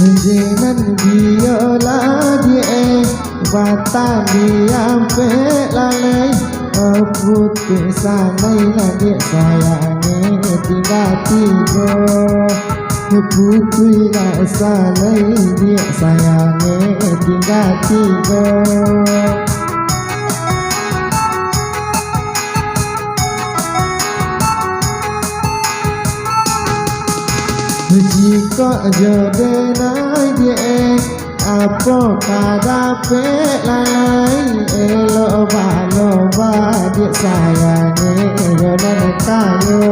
Dengan biola dia batang diampe lalai putih sanai lagi sayangnya tinggal tiga putih lah sanai dia sayangnya tinggal tiga. Jika jodoh dia apa kadape lalai elok baloba dia sayangnya jodoh kayo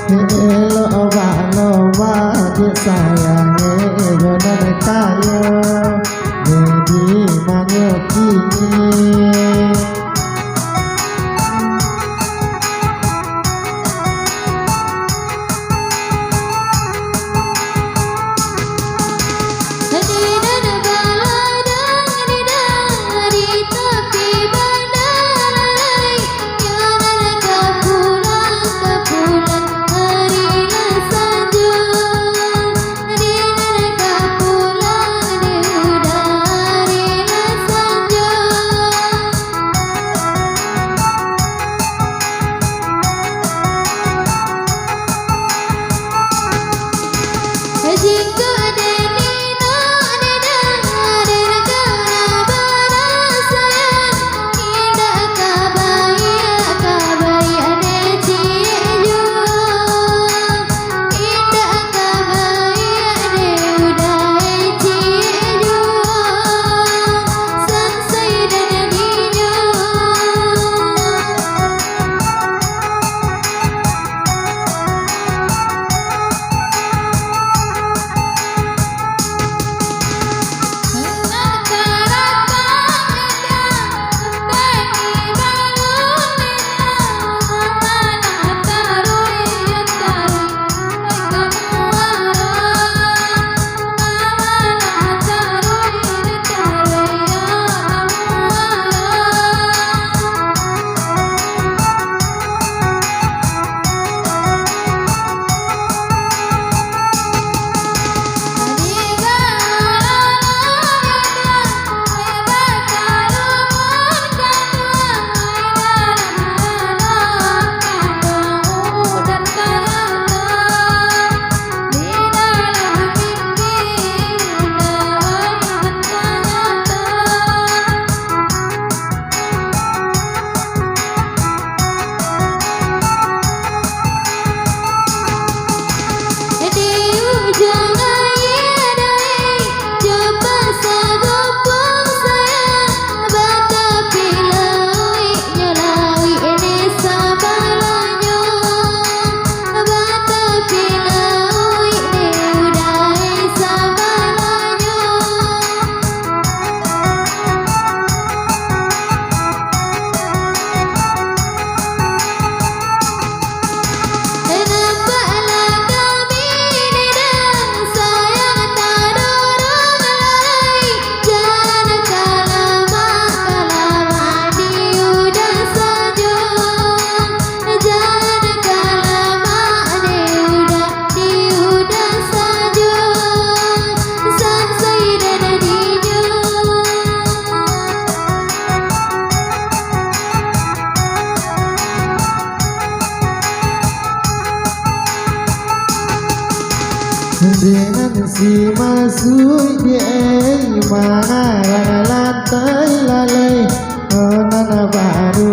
elok baloba dia sayangnya jodoh kayo jadi manyo kini. Dengan si masuk dia mana lantai lalai nana baru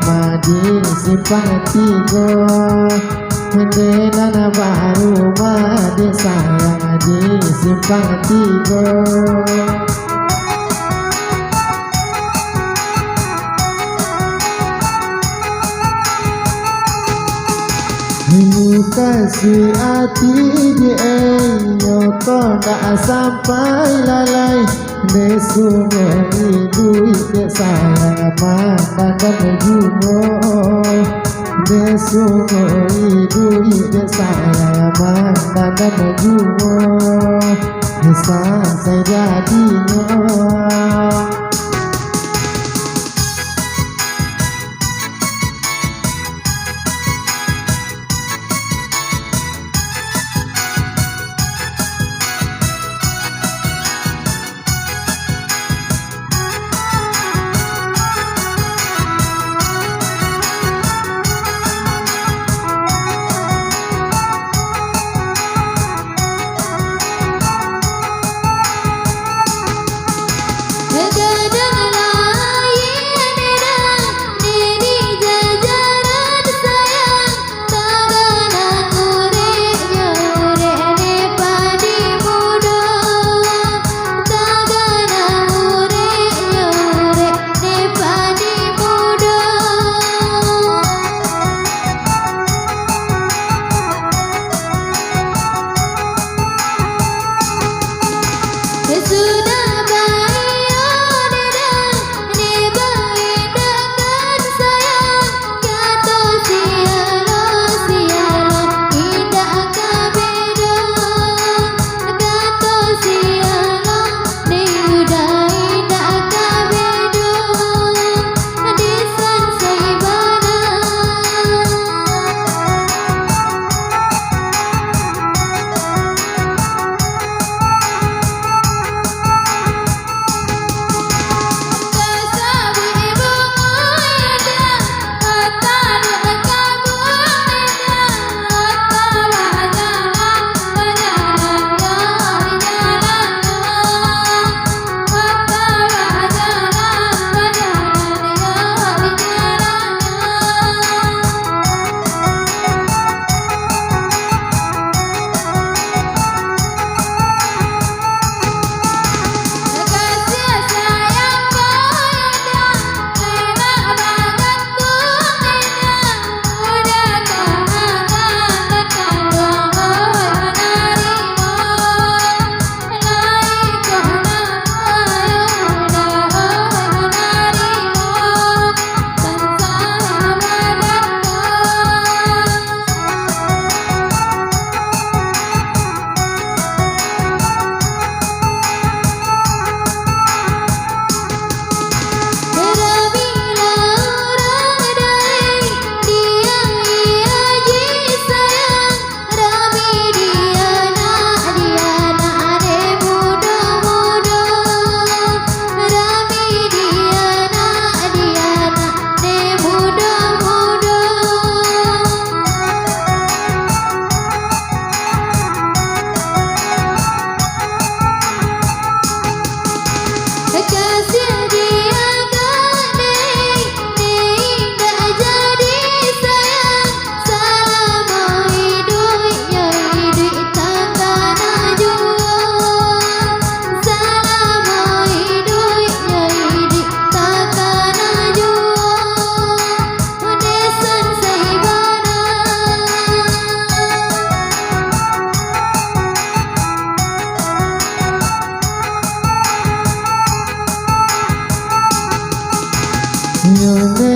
madi simpan tiga nana baru madi sayang di simpan tiga. Kasih hati dia nyokong tak sampai lalai nesungguh duit dia sayang mana dan juga nesungguh duit dia sayang mana dan juga bisa saya jadinya.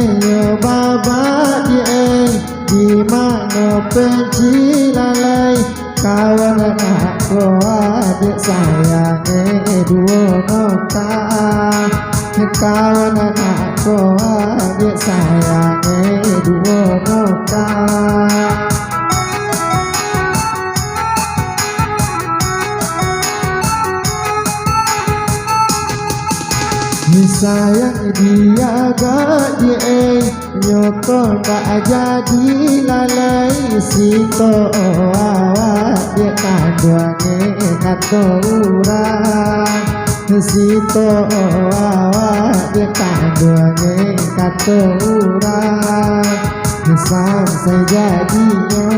yo baba dia di mana penci lalai kawan aku adik sayang dua nota kawan aku adik sayang dua nota sayang dia gak dia nyoto gak jadi lalai sito awak dia kaduane kato urang sito awak dia kaduane kato urang sampai jadinya